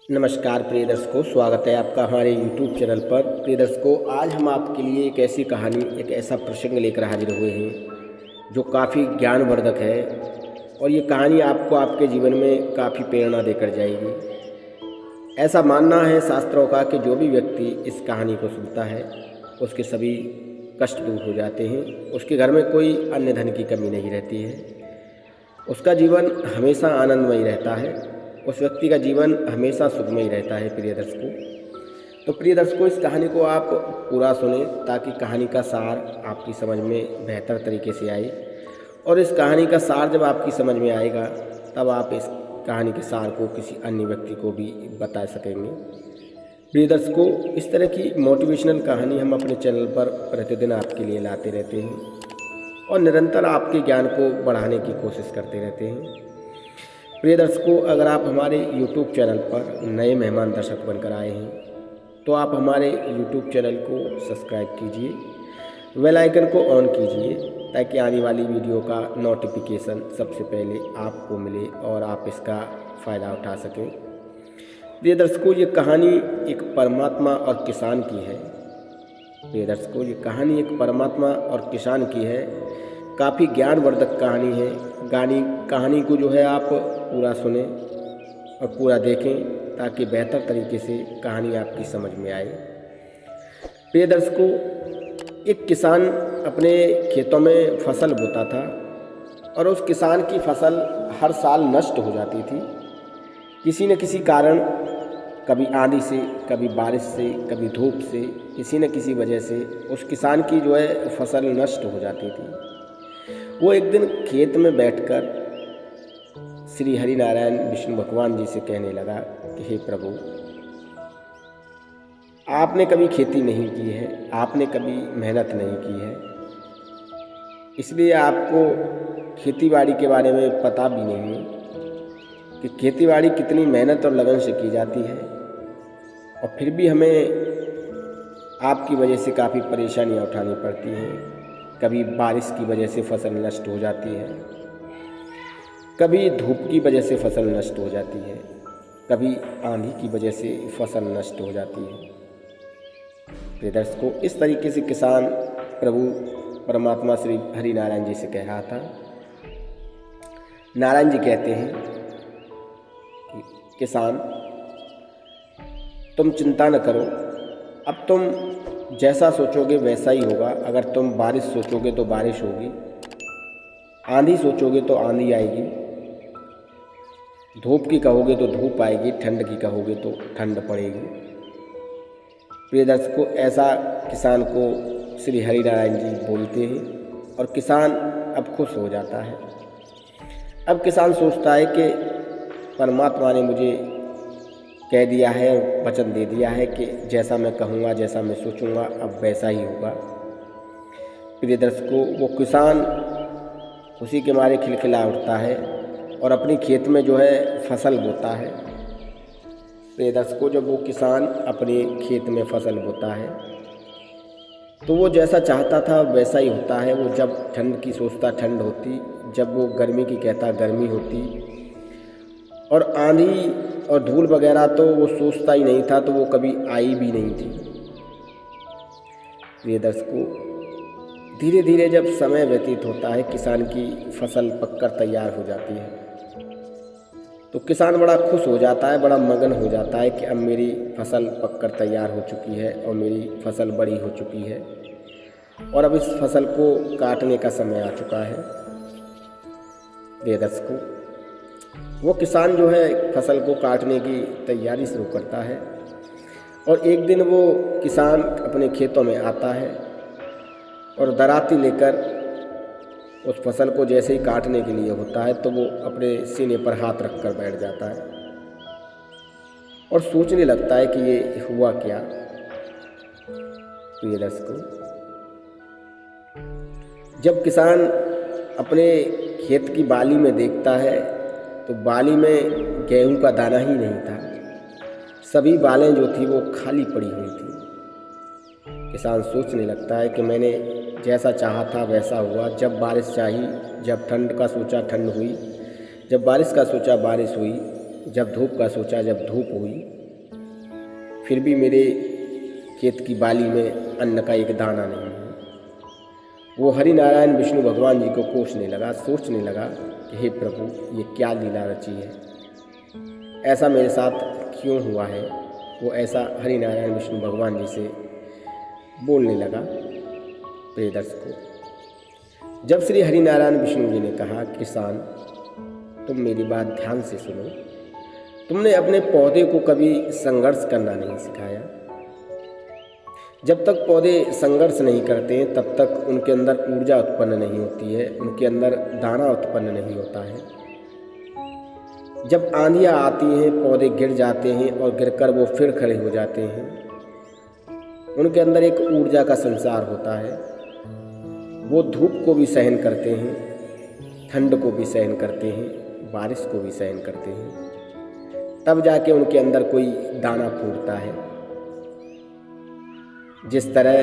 नमस्कार प्रिय दर्शकों, स्वागत है आपका हमारे YouTube चैनल पर। प्रिय दर्शकों, आज हम आपके लिए एक ऐसी कहानी, एक ऐसा प्रसंग लेकर हाजिर हुए हैं जो काफ़ी ज्ञानवर्धक है और ये कहानी आपको आपके जीवन में काफ़ी प्रेरणा देकर जाएगी। ऐसा मानना है शास्त्रों का कि जो भी व्यक्ति इस कहानी को सुनता है उसके सभी कष्ट दूर हो जाते हैं, उसके घर में कोई अन्य धन की कमी नहीं रहती है, उसका जीवन हमेशा आनंदमय रहता है, उस व्यक्ति का जीवन हमेशा सुखमय रहता है। प्रिय दर्शकों, तो प्रिय दर्शकों, इस कहानी को आप पूरा सुने ताकि कहानी का सार आपकी समझ में बेहतर तरीके से आए। और इस कहानी का सार जब आपकी समझ में आएगा तब आप इस कहानी के सार को किसी अन्य व्यक्ति को भी बता सकेंगे। प्रिय दर्शकों, इस तरह की मोटिवेशनल कहानी हम अपने चैनल पर प्रतिदिन आपके लिए लाते रहते हैं और निरंतर आपके ज्ञान को बढ़ाने की कोशिश करते रहते हैं। प्रिय दर्शकों, अगर आप हमारे YouTube चैनल पर नए मेहमान दर्शक बनकर आए हैं तो आप हमारे YouTube चैनल को सब्सक्राइब कीजिए, बेल आइकन को ऑन कीजिए ताकि आने वाली वीडियो का नोटिफिकेशन सबसे पहले आपको मिले और आप इसका फ़ायदा उठा सकें। प्रिय दर्शकों, ये कहानी एक परमात्मा और किसान की है। प्रिय दर्शकों, ये कहानी एक परमात्मा और किसान की है। काफ़ी ज्ञानवर्धक कहानी है। कहानी को जो है आप पूरा सुने और पूरा देखें ताकि बेहतर तरीके से कहानी आपकी समझ में आए। प्रिय दर्शकों, एक किसान अपने खेतों में फसल बोता था और उस किसान की फसल हर साल नष्ट हो जाती थी किसी न किसी कारण। कभी आंधी से, कभी बारिश से, कभी धूप से, किसी न किसी वजह से उस किसान की जो है फसल नष्ट हो जाती थी। वो एक दिन खेत में बैठकर श्री हरि नारायण विष्णु भगवान जी से कहने लगा कि हे प्रभु, आपने कभी खेती नहीं की है, आपने कभी मेहनत नहीं की है, इसलिए आपको खेतीबाड़ी के बारे में पता भी नहीं है कि खेतीबाड़ी कितनी मेहनत और लगन से की जाती है। और फिर भी हमें आपकी वजह से काफ़ी परेशानियां उठानी पड़ती हैं। कभी बारिश की वजह से फसल नष्ट हो जाती है, कभी धूप की वजह से फसल नष्ट हो जाती है, कभी आंधी की वजह से फसल नष्ट हो जाती है। प्रिय दर्शकों, इस तरीके से किसान प्रभु परमात्मा श्री हरि नारायण जी से कह रहा था। नारायण जी कहते हैं कि किसान, तुम चिंता न करो, अब तुम जैसा सोचोगे वैसा ही होगा। अगर तुम बारिश सोचोगे तो बारिश होगी, आंधी सोचोगे तो आंधी आएगी, धूप की कहोगे तो धूप आएगी, ठंड की कहोगे तो ठंड पड़ेगी। प्रिय दर्शकों, ऐसा किसान को श्री हरि नारायण जी बोलते हैं और किसान अब खुश हो जाता है। अब किसान सोचता है कि परमात्मा ने मुझे कह दिया है, वचन दे दिया है कि जैसा मैं कहूँगा, जैसा मैं सोचूंगा, अब वैसा ही होगा। प्रिय दर्शकों, वो किसान खुशी के मारे खिलखिला उठता है और अपनी खेत में जो है फसल बोता है। प्रिय दर्शकों, जब वो किसान अपने खेत में फसल बोता है तो वो जैसा चाहता था वैसा ही होता है। वो जब ठंड की सोचता ठंड होती, जब वो गर्मी की कहता गर्मी होती, और आंधी और धूल वगैरह तो वो सोचता ही नहीं था, तो वो कभी आई भी नहीं थी। प्रिय दर्शकों, धीरे धीरे जब समय व्यतीत होता है, किसान की फसल पककर तैयार हो जाती है तो किसान बड़ा खुश हो जाता है, बड़ा मगन हो जाता है कि अब मेरी फसल पककर तैयार हो चुकी है और मेरी फसल बड़ी हो चुकी है और अब इस फसल को काटने का समय आ चुका है। प्रिय दर्शकों, वो किसान जो है फसल को काटने की तैयारी शुरू करता है और एक दिन वो किसान अपने खेतों में आता है और दराती लेकर उस फसल को जैसे ही काटने के लिए होता है तो वो अपने सीने पर हाथ रखकर बैठ जाता है और सोचने लगता है कि ये हुआ क्या। प्रिय दर्शकों, जब किसान अपने खेत की बाली में देखता है तो बाली में गेहूं का दाना ही नहीं था, सभी बालें जो थी वो खाली पड़ी हुई थी। किसान सोचने लगता है कि मैंने जैसा चाहा था वैसा हुआ। जब बारिश चाहिए, जब ठंड का सोचा ठंड हुई, जब बारिश का सोचा बारिश हुई, जब धूप का सोचा जब धूप हुई। फिर भी मेरे खेत की बाली में अन्न का एक दाना नहीं है। वो हरि नारायण विष्णु भगवान जी को कोसने लगा, सोचने लगा कि हे प्रभु, ये क्या लीला रची है, ऐसा मेरे साथ क्यों हुआ है। वो ऐसा हरि नारायण विष्णु भगवान जी से बोलने लगा। प्रिय दर्शकों, जब श्री हरि नारायण विष्णु जी ने कहा, किसान तुम मेरी बात ध्यान से सुनो, तुमने अपने पौधे को कभी संघर्ष करना नहीं सिखाया। जब तक पौधे संघर्ष नहीं करते हैं तब तक उनके अंदर ऊर्जा उत्पन्न नहीं होती है, उनके अंदर दाना उत्पन्न नहीं होता है। जब आंधियाँ आती हैं पौधे गिर जाते हैं और गिरकर वो फिर खड़े हो जाते हैं। उनके अंदर एक ऊर्जा का संचार होता है। वो धूप को भी सहन करते हैं, ठंड को भी सहन करते हैं, बारिश को भी सहन करते हैं। तब जाके उनके अंदर कोई दाना फूटता है। जिस तरह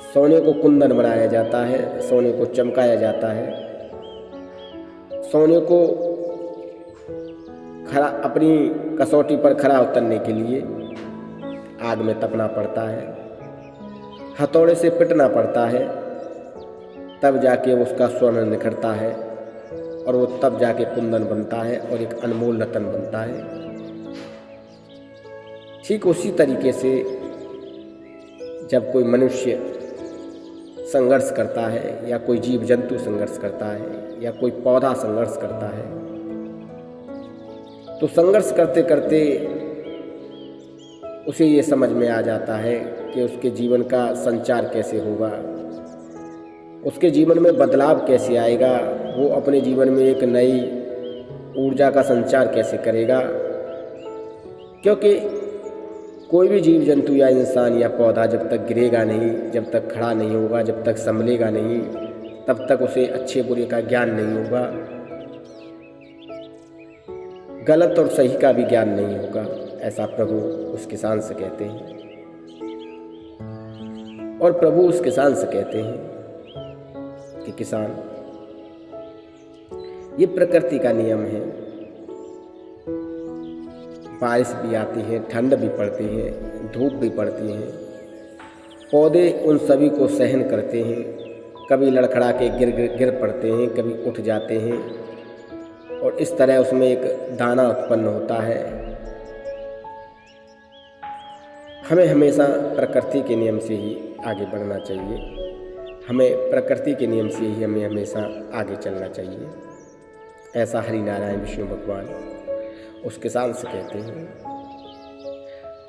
सोने को कुंदन बनाया जाता है, सोने को चमकाया जाता है, सोने को खरा अपनी कसौटी पर खरा उतरने के लिए आग में तपना पड़ता है, हथौड़े से पिटना पड़ता है, तब जाके उसका स्वर्ण निखरता है और वो तब जाके कुंदन बनता है और एक अनमोल रत्न बनता है। ठीक उसी तरीके से जब कोई मनुष्य संघर्ष करता है या कोई जीव जंतु संघर्ष करता है या कोई पौधा संघर्ष करता है, तो संघर्ष करते करते उसे ये समझ में आ जाता है कि उसके जीवन का संचार कैसे होगा, उसके जीवन में बदलाव कैसे आएगा, वो अपने जीवन में एक नई ऊर्जा का संचार कैसे करेगा। क्योंकि कोई भी जीव जंतु या इंसान या पौधा जब तक गिरेगा नहीं, जब तक खड़ा नहीं होगा, जब तक संभलेगा नहीं, तब तक उसे अच्छे बुरे का ज्ञान नहीं होगा, गलत और सही का भी ज्ञान नहीं होगा। ऐसा प्रभु उस किसान से कहते हैं। और प्रभु उस किसान से कहते हैं कि किसान, ये प्रकृति का नियम है। बारिश भी आती है, ठंड भी पड़ती है, धूप भी पड़ती है, पौधे उन सभी को सहन करते हैं। कभी लड़खड़ा के गिर पड़ते हैं, कभी उठ जाते हैं और इस तरह उसमें एक दाना उत्पन्न होता है। हमें हमेशा प्रकृति के नियम से ही आगे बढ़ना चाहिए, हमें प्रकृति के नियम से ही हमें हमेशा आगे चलना चाहिए। ऐसा हरि नारायण विष्णु भगवान उस किसान से कहते हैं।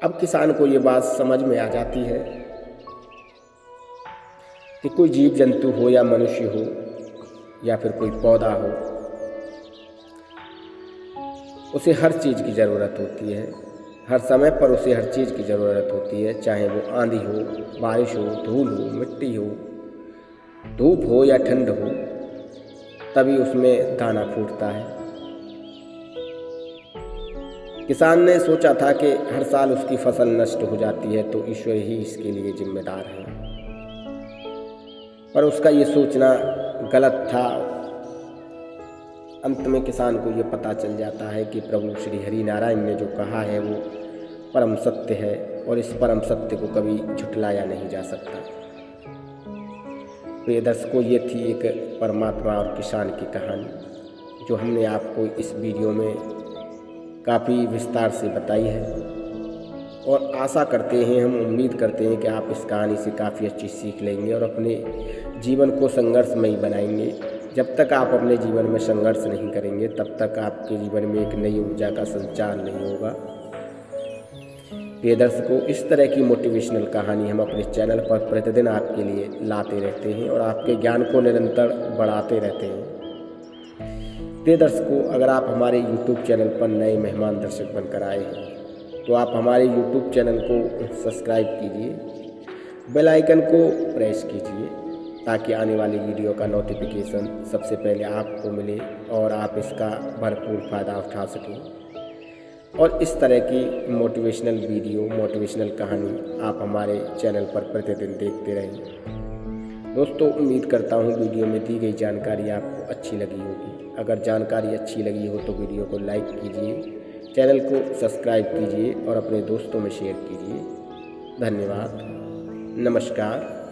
अब किसान को ये बात समझ में आ जाती है कि कोई जीव जंतु हो या मनुष्य हो या फिर कोई पौधा हो, उसे हर चीज़ की ज़रूरत होती है। हर समय पर उसे हर चीज़ की ज़रूरत होती है, चाहे वो आंधी हो, बारिश हो, धूल हो, मिट्टी हो, धूप हो या ठंड हो, तभी उसमें दाना फूटता है। किसान ने सोचा था कि हर साल उसकी फसल नष्ट हो जाती है तो ईश्वर ही इसके लिए जिम्मेदार है, पर उसका ये सोचना गलत था। अंत में किसान को ये पता चल जाता है कि प्रभु श्री हरि नारायण ने जो कहा है वो परम सत्य है और इस परम सत्य को कभी झुठलाया नहीं जा सकता। प्रिय दर्शकों, ये थी एक परमात्मा और किसान की कहानी जो हमने आपको इस वीडियो में काफ़ी विस्तार से बताई है और आशा करते हैं, हम उम्मीद करते हैं कि आप इस कहानी से काफ़ी अच्छी सीख लेंगे और अपने जीवन को संघर्षमयी बनाएंगे। जब तक आप अपने जीवन में संघर्ष नहीं करेंगे तब तक आपके जीवन में एक नई ऊर्जा का संचार नहीं होगा। प्रिय दर्शकों, इस तरह की मोटिवेशनल कहानी हम अपने चैनल पर प्रतिदिन आपके लिए लाते रहते हैं और आपके ज्ञान को निरंतर बढ़ाते रहते हैं। प्रिय दर्शकों, अगर आप हमारे YouTube चैनल पर नए मेहमान दर्शक बनकर आए हैं तो आप हमारे YouTube चैनल को सब्सक्राइब कीजिए, बेल आइकन को प्रेस कीजिए ताकि आने वाली वीडियो का नोटिफिकेशन सबसे पहले आपको मिले और आप इसका भरपूर फ़ायदा उठा सकें। और इस तरह की मोटिवेशनल वीडियो, मोटिवेशनल कहानी आप हमारे चैनल पर प्रतिदिन देखते रहें। दोस्तों, उम्मीद करता हूँ वीडियो में दी गई जानकारी आपको अच्छी लगी होगी। अगर जानकारी अच्छी लगी हो तो वीडियो को लाइक कीजिए, चैनल को सब्सक्राइब कीजिए और अपने दोस्तों में शेयर कीजिए। धन्यवाद। नमस्कार।